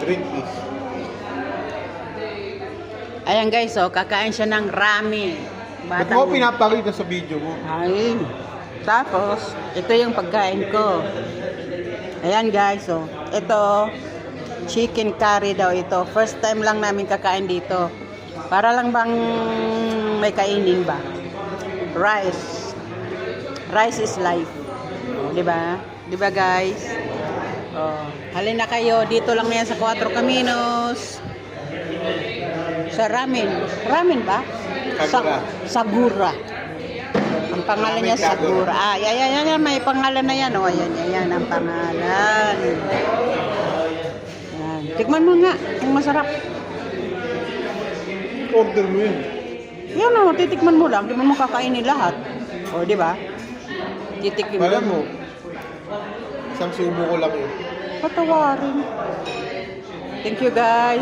Drink is. Ayan guys, oh, kakain siya ng ramen. Ba't mo pinapakita sa video mo? Ay. Tapos, ito yung pagkain ko. Ayan guys, oh. Ito, chicken curry daw ito. First time lang namin kakain dito. Para lang bang may kainin ba? Rice. Rice is life. Diba? Diba guys? Oh, halina kayo. Dito lang yan sa Cuatro Caminos. Sa ramen. Ramen ba? Sagura. Sagura. Ang pangalan niya Sagura. Ah, yan, may pangalan na yan. Oh, yan ang pangalan. Yan. Tikman mo nga, kung masarap. Order mo yun. Yan oh, titikman mo lang. Di mo kakainin lahat. O, di ba? Titikman mo. Alam mo, isang subo ko lang yun. Patawarin. Thank you guys.